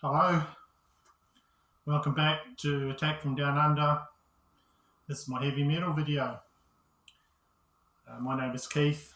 Hello, welcome back to Attack from Down Under. This is my heavy metal video. My name is Keith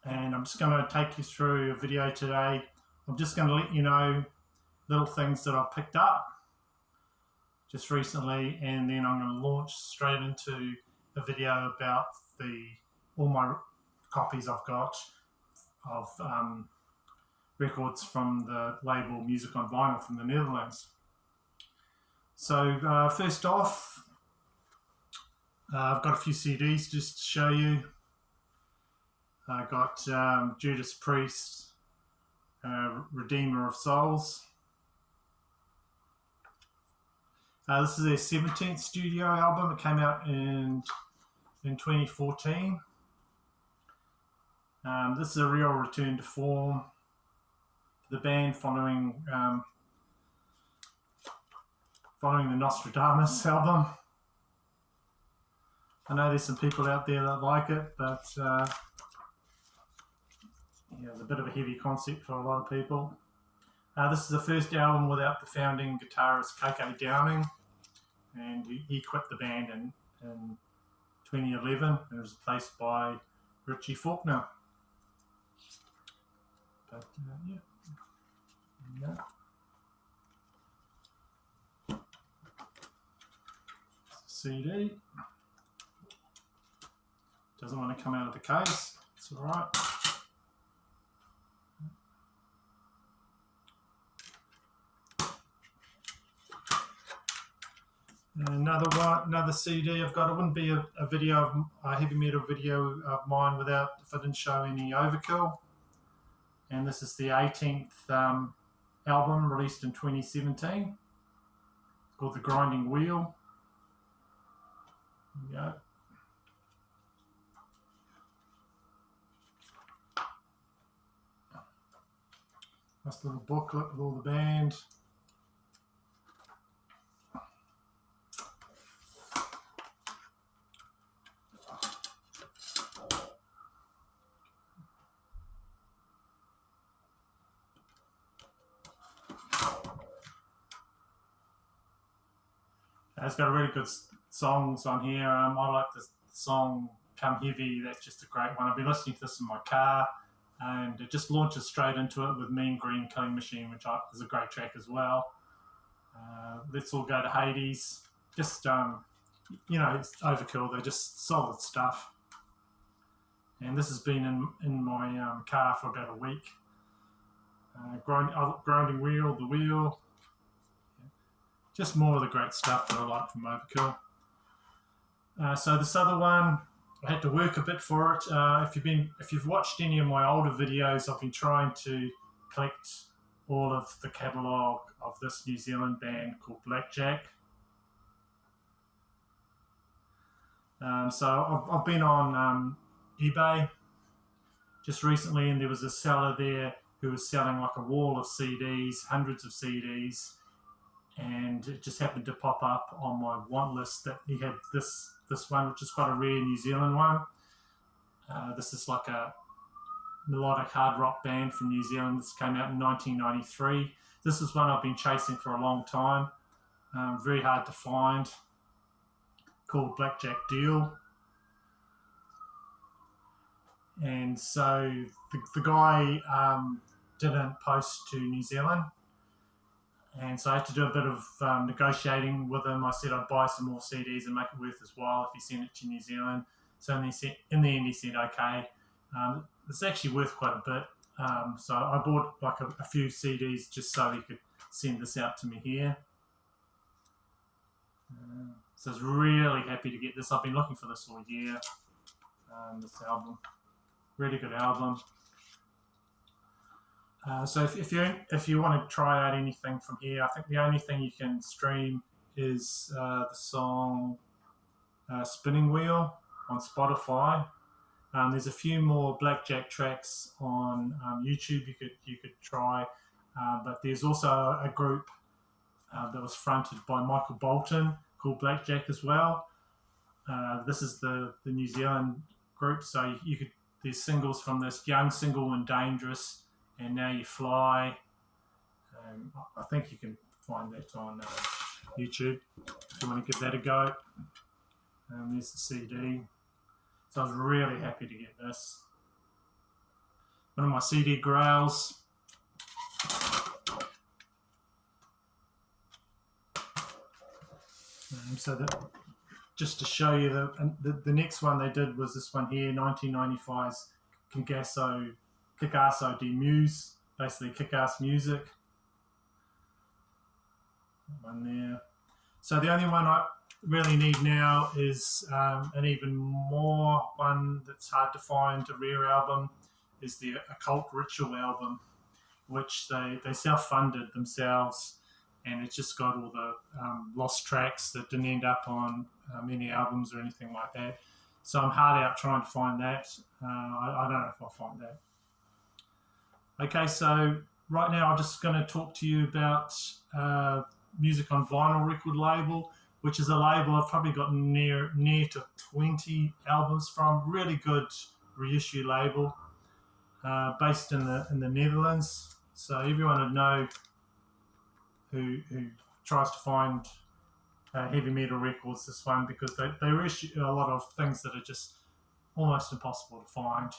and I'm just going to take you through a video today. I'm just going to let you know little things that I've picked up just recently, and then I'm going to launch straight into a video about all my copies I've got of records from the label Music on Vinyl from the Netherlands. So first off, I've got a few CDs just to show you. I got Judas Priest, Redeemer of Souls. This is their 17th studio album. It came out in 2014. This is a real return to form for the band following the Nostradamus album. I know there's some people out there that like it, but it's a bit of a heavy concept for a lot of people. This is the first album without the founding guitarist KK Downing, and he quit the band in 2011 and was replaced by Richie Faulkner. But CD. Doesn't want to come out of the case. It's all right. Another CD I've got. It wouldn't be a heavy metal video of mine if I didn't show any Overkill. And this is the 18th album released in 2017. It's called The Grinding Wheel. There we go. Nice little booklet with all the band. It's got really good songs on here. I like the song Come Heavy. That's just a great one. I've been listening to this in my car, and it just launches straight into it with Mean Green Killing Machine, which is a great track as well. Let's All Go to Hades. Just, it's Overkill. They're just solid stuff. And this has been in my car for about a week. Grinding Wheel, The Wheel. Just more of the great stuff that I like from Overkill. So this other one, I had to work a bit for it. If you've watched any of my older videos, I've been trying to collect all of the catalogue of this New Zealand band called Blackjack. So I've been on eBay just recently, and there was a seller there who was selling like a wall of CDs, hundreds of CDs, and it just happened to pop up on my want list that he had this one, which is quite a rare New Zealand one. This is like a melodic hard rock band from New Zealand. This came out in 1993. This is one I've been chasing for a long time. Very hard to find. Called Blackjack Deal. And so the guy didn't post to New Zealand. And so I had to do a bit of negotiating with him. I said I'd buy some more CDs and make it worth his while if he sent it to New Zealand. So in the end he said okay. It's actually worth quite a bit. So I bought like a few CDs just so he could send this out to me here. So I was really happy to get this. I've been looking for this all year. This album, really good album. So if you want to try out anything from here, I think the only thing you can stream is the song Spinning Wheel on Spotify. There's a few more Blackjack tracks on YouTube you could try, but there's also a group that was fronted by Michael Bolton called Blackjack as well. This is the New Zealand group, so there's singles from this, Young, Single and Dangerous, and Now You Fly, I think you can find that on YouTube if you want to give that a go. There's the CD. So I was really happy to get this. One of my CD grails. So that, just to show you, the next one they did was this one here, 1995's Kickasso de Muse, basically kick-ass music. That one there. So the only one I really need now is an even more one that's hard to find, a rare album, is the Occult Ritual album, which they self-funded themselves, and it's just got all the lost tracks that didn't end up on many albums or anything like that. So I'm hard out trying to find that. I don't know if I'll find that. Okay, so right now I'm just going to talk to you about Music on Vinyl record label, which is a label I've probably got near to 20 albums from. Really good reissue label, based in the Netherlands. So everyone would know who tries to find heavy metal records, this one, because they reissue a lot of things that are just almost impossible to find.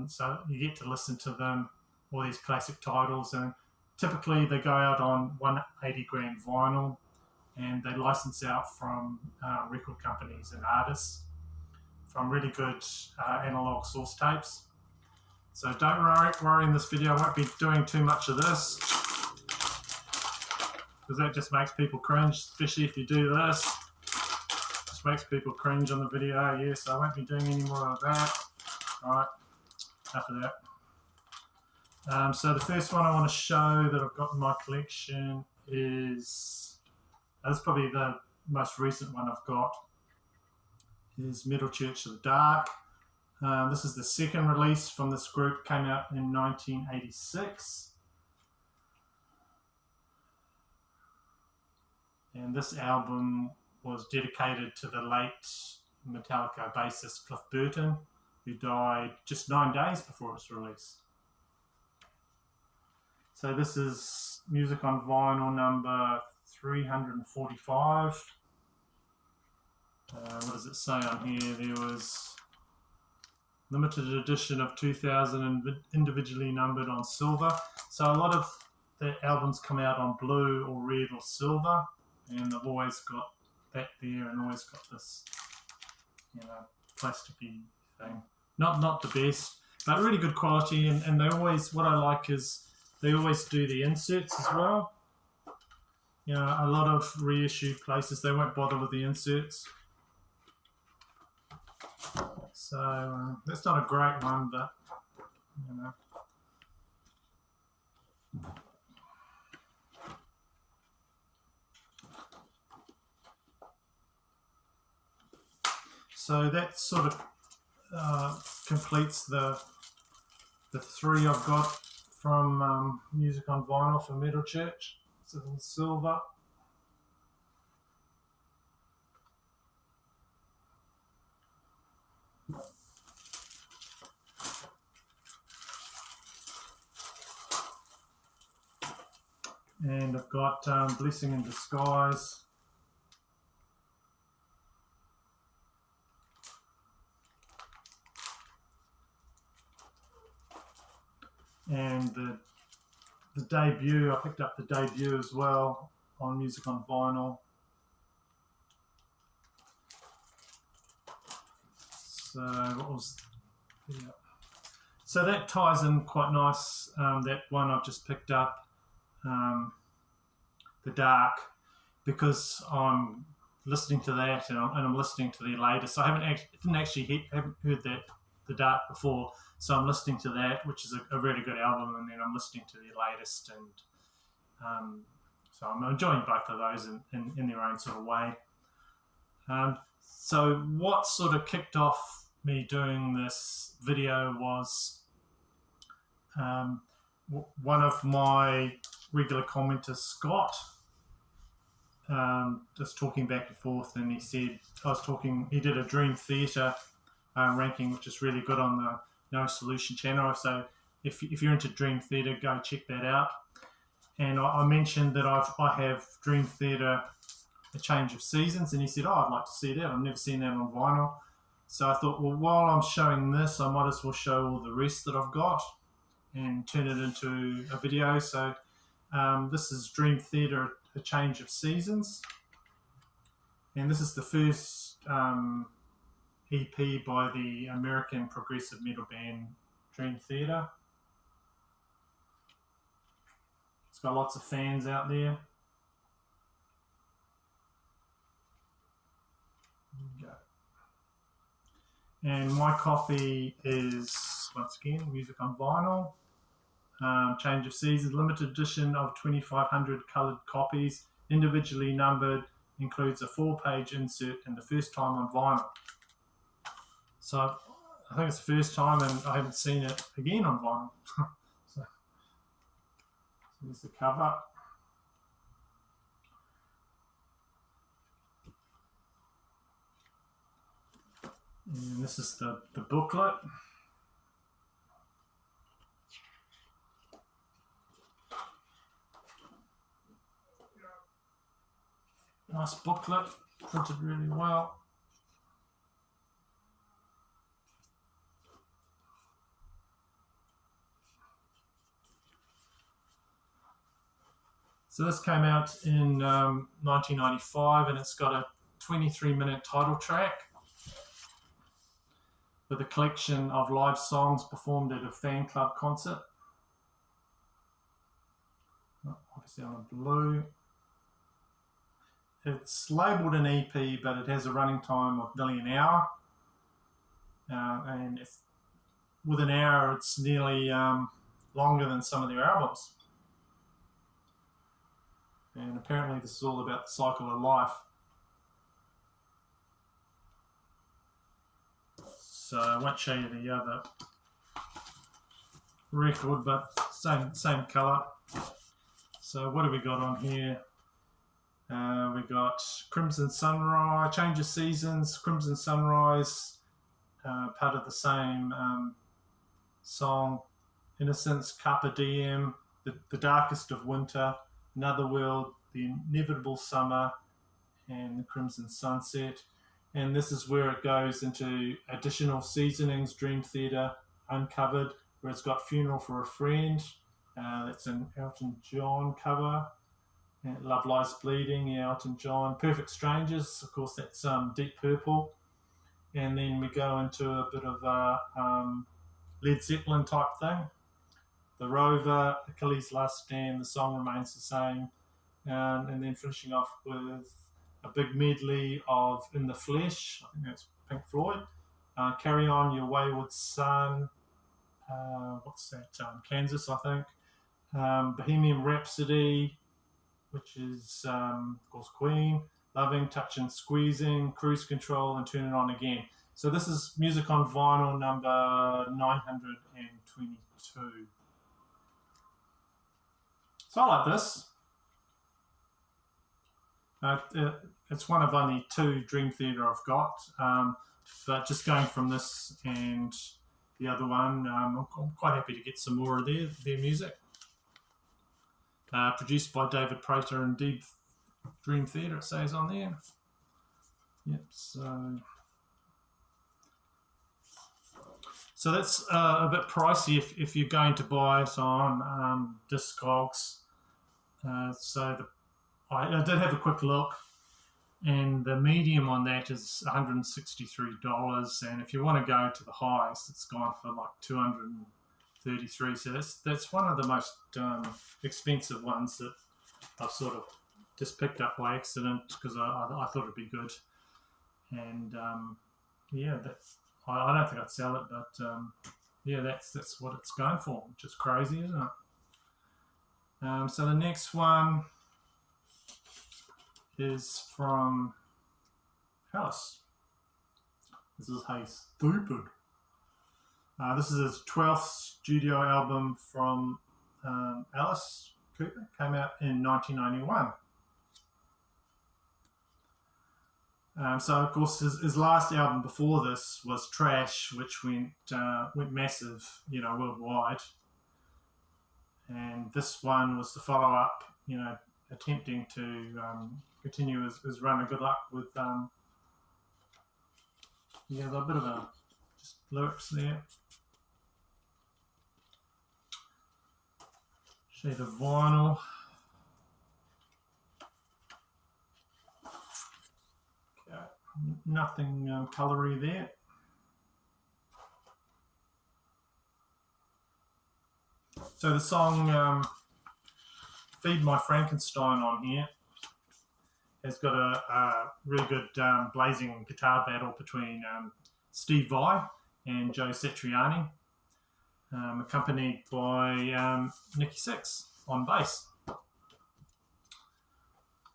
So you get to listen to them, all these classic titles, and typically they go out on 180 gram vinyl, and they license out from record companies and artists from really good analog source tapes. So don't worry in this video, I won't be doing too much of this, because that just makes people cringe, especially if you do this. Just makes people cringe on the video. Yes, I won't be doing any more of that. Alright, enough of that. So the first one I want to show that I've got in my collection is, that's probably the most recent one I've got, is Metal Church of the Dark. This is the second release from this group, came out in 1986. And this album was dedicated to the late Metallica bassist Cliff Burton, who died just 9 days before its release. So this is Music on Vinyl number 345. What does it say on here? There was limited edition of 2000 and individually numbered on silver. So a lot of the albums come out on blue or red or silver, and I've always got that there, and always got this, plasticky thing. Not the best, but really good quality, and they always, what I like is they always do the inserts as well. A lot of reissue places, they won't bother with the inserts. So that's not a great one, but So that sort of completes the three I've got from Music on Vinyl for Metal Church. This is in silver. And I've got Blessing in Disguise. And the debut, I picked up the debut as well on Music on Vinyl. So what was, so that ties in quite nice, that one I've just picked up, The Dark, because I'm listening to that and I'm listening to the latest. I haven't actually heard that The Dark before, so I'm listening to that, which is a really good album, and then I'm listening to the latest, and so I'm enjoying both of those in their own sort of way. So what sort of kicked off me doing this video was one of my regular commenters, Scott, just talking back and forth, and he said, he did a Dream Theater ranking, which is really good on the No Solution channel. So if you're into Dream Theater, go check that out. and I mentioned that I have Dream Theater A Change of Seasons, and he said, oh, I'd like to see that. I've never seen that on vinyl. So I thought, well, while I'm showing this, I might as well show all the rest that I've got and turn it into a video. So this is Dream Theater A Change of Seasons, and this is the first EP by the American progressive metal band Dream Theater. It's got lots of fans out there. And my copy is, once again, Music on Vinyl. Change of Seasons, limited edition of 2,500 coloured copies, individually numbered, includes a 4-page insert, and the first time on vinyl. So I think it's the first time, and I haven't seen it again on vinyl. So here's the cover. And this is the booklet. Nice booklet, printed really well. So this came out in 1995, and it's got a 23-minute title track with a collection of live songs performed at a fan club concert. Obviously on a blue. It's labelled an EP, but it has a running time of nearly an hour. And with an hour, it's nearly longer than some of their albums. And apparently this is all about the cycle of life. So I won't show you the other record, but same colour. So what have we got on here? We got Crimson Sunrise, Change of Seasons, Crimson Sunrise, part of the same song. Innocence, Carpe Diem, the Darkest of Winter, Another World, The Inevitable Summer, and the Crimson Sunset. And this is where it goes into additional seasonings, Dream Theater Uncovered, where it's got Funeral for a Friend. That's an Elton John cover. And Love Lies Bleeding, yeah, Elton John. Perfect Strangers, of course, that's Deep Purple. And then we go into a bit of a Led Zeppelin type thing. The Rover, Achilles' Last Stand, the song remains the same. And then finishing off with a big medley of In the Flesh, I think that's Pink Floyd. Carry On, Your Wayward Son. What's that? Kansas, I think. Bohemian Rhapsody, which is, of course, Queen. Loving, Touching, Squeezing, Cruise Control, and Turn It On Again. So this is Music on Vinyl number 922. So I like this. It's one of only 2 Dream Theater I've got, but just going from this and the other one, I'm quite happy to get some more of their music. Produced by David Prater and Deep Dream Theater, it says on there. Yep, so that's a bit pricey if you're going to buy it on Discogs. I did have a quick look, and the medium on that is $163, and if you want to go to the highest, it's gone for like $233. So that's one of the most expensive ones that I've sort of just picked up by accident because I thought it'd be good. And yeah, I don't think I'd sell it, but yeah, that's what it's going for, which is crazy, isn't it? So the next one is from Alice. This is Hey Stupid. This is his 12th studio album from Alice Cooper. Came out in 1991. So of course his last album before this was Trash, which went massive, worldwide. And this one was the follow-up, you know, attempting to continue his run of good luck with, yeah, a bit of a just lyrics there. Show you the vinyl. Okay. Nothing coloury there. So the song Feed My Frankenstein on here has got a really good blazing guitar battle between Steve Vai and Joe Satriani, accompanied by Nikki Sixx on bass.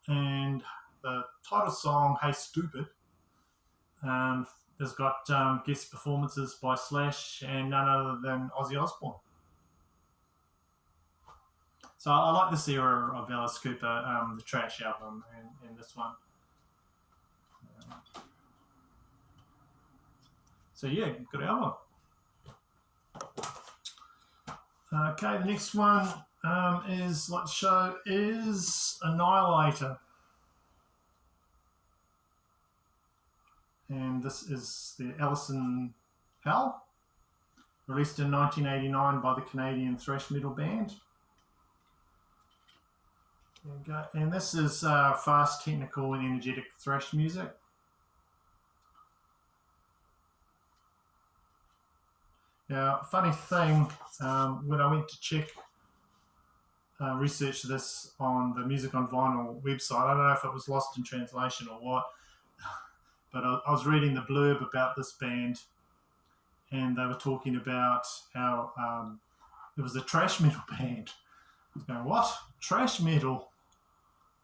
And the title song, Hey Stupid, has got guest performances by Slash and none other than Ozzy Osbourne. So I like this era of Alice Cooper, the Trash album and this one. So yeah, good album. Okay, the next one is Ahnihilator. And this is the Alice in Hell, released in 1989 by the Canadian thrash metal band. There you go. And this is fast, technical, and energetic thrash music. Now, funny thing, when I went to check, research this on the Music on Vinyl website, I don't know if it was lost in translation or what, but I was reading the blurb about this band, and they were talking about how it was a thrash metal band. I was going, what? Thrash metal?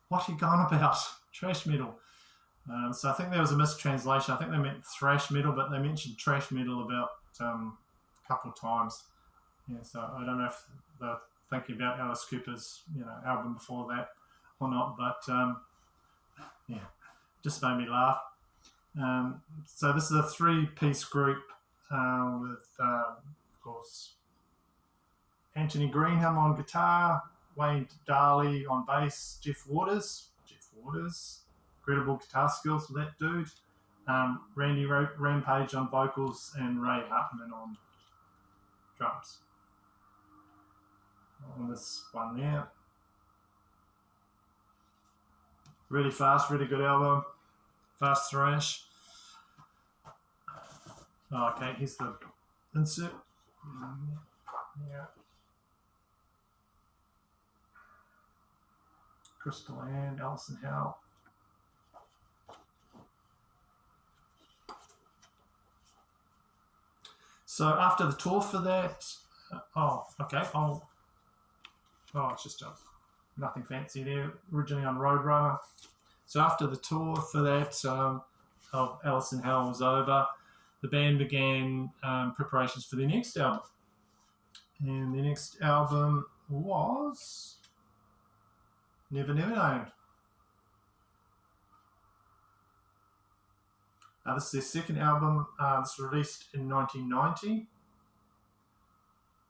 What are you going about? Thrash metal. So I think there was a mistranslation. I think they meant thrash metal, but they mentioned thrash metal about a couple of times. Yeah, so I don't know if they're thinking about Alice Cooper's album before that or not, but yeah, just made me laugh. So this is a three-piece group with, of course, Anthony Greenham on guitar, Wayne Darley on bass, Jeff Waters, incredible guitar skills for that dude, Randy Rampage on vocals, and Ray Hartman on drums. On this one there. Really fast, really good album. Fast thrash. Oh, okay, here's the insert. Yeah. Crystal Ann, Alice in Hell. So after the tour for that, it's just nothing fancy there. Originally on Roadrunner. So after the tour for that of Alice in Hell was over, the band began preparations for their next album. And the next album was Never Never Known. This is their second album. This was released in 1990.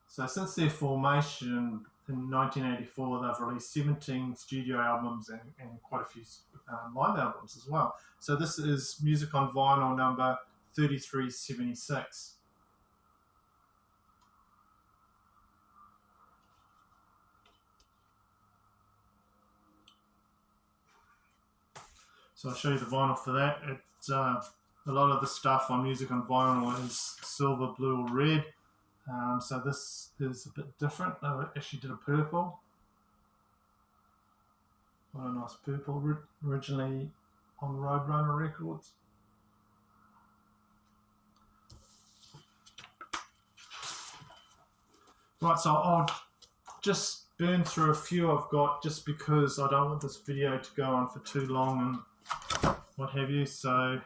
So since their formation in 1984, they've released 17 studio albums and quite a few live albums as well. So this is Music on Vinyl number 3376. So I'll show you the vinyl for that. It's a lot of the stuff on Music on Vinyl is silver, blue, or red. So this is a bit different. They actually did a purple. What a nice purple, originally on Roadrunner Records. Right, so I'll just burn through a few I've got just because I don't want this video to go on for too long and what have you. So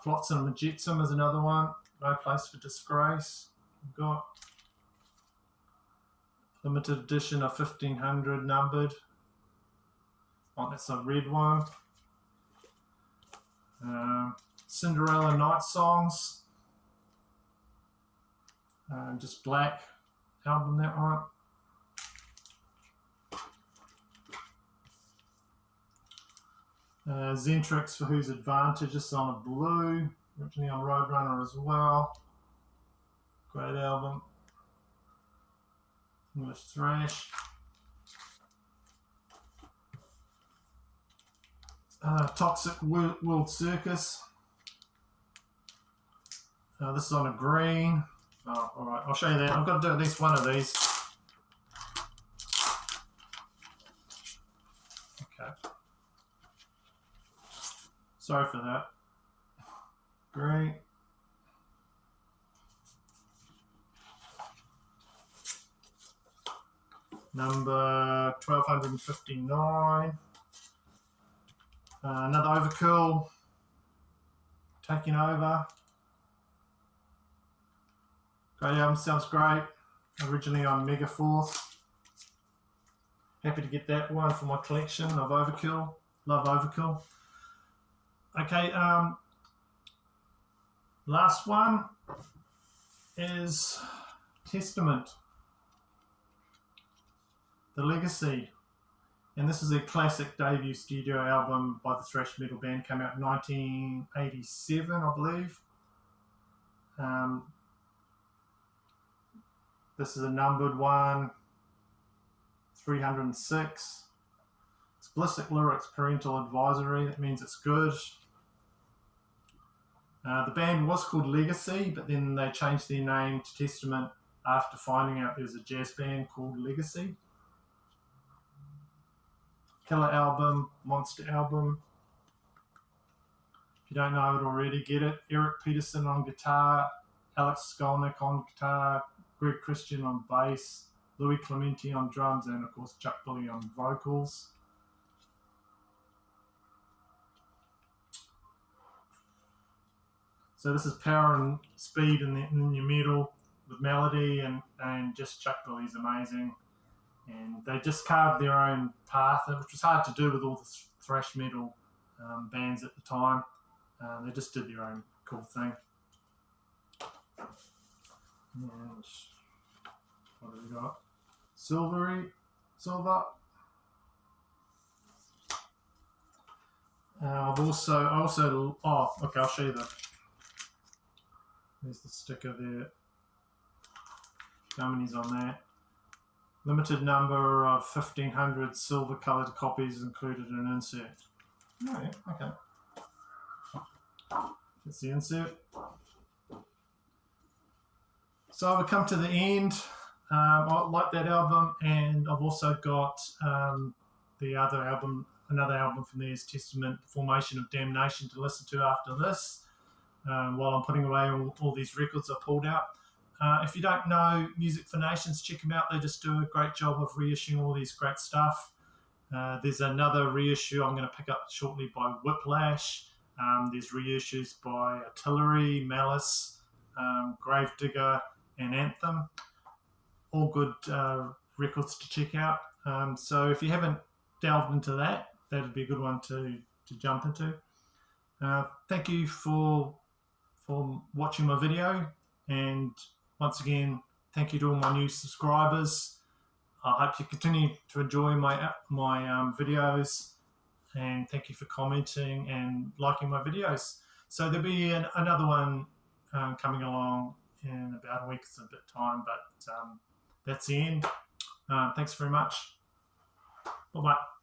Flotsam and Jetsam is another one. No Place for Disgrace. We've got limited edition of 1500 numbered. Oh, that's a red one. Cinderella Night Songs. Just black album, that one. Zentrix for Whose Advantage. This is on a blue, originally on Roadrunner as well. Great album. English thrash. Toxic World Circus. This is on a green. Oh, alright, I'll show you that. I've got to do at least one of these. Okay. Sorry for that. Great. Number 1259. Another Overkill. Taking Over. Great album, sounds great. Originally on Megaforce. Happy to get that one for my collection of Overkill. Love Overkill. Okay, last one is Testament. The Legacy. And this is a classic debut studio album by the thrash metal band. Came out in 1987, I believe. This is a numbered one, 306. Explicit lyrics, parental advisory. That means it's good. The band was called Legacy, but then they changed their name to Testament after finding out there was a jazz band called Legacy. Killer album, monster album. If you don't know it already, get it. Eric Peterson on guitar, Alex Skolnick on guitar, Greg Christian on bass, Louis Clementi on drums, and of course Chuck Billy on vocals. So this is power and speed in your metal with melody, and just Chuck Billy's amazing. And they just carved their own path, which was hard to do with all the thrash metal bands at the time. They just did their own cool thing. And what have we got? Silver. I'll show you there's the sticker there. How many's on that? Limited number of 1,500 silver coloured copies included in an insert. Oh yeah, okay. That's the insert. So we've come to the end. I like that album, and I've also got the other album, another album from there is Testament, Formation of Damnation, to listen to after this, while I'm putting away all these records I pulled out. If you don't know Music for Nations, check them out. They just do a great job of reissuing all these great stuff. There's another reissue I'm going to pick up shortly by Whiplash. There's reissues by Artillery, Malice, Gravedigger, and Anthem. All good records to check out. So if you haven't delved into that, that'd be a good one to jump into. Thank you for watching my video, and once again, thank you to all my new subscribers. I hope you continue to enjoy my videos, and thank you for commenting and liking my videos. So there'll be another one coming along in about a week's a bit time, but that's the end. Thanks very much. Bye-bye.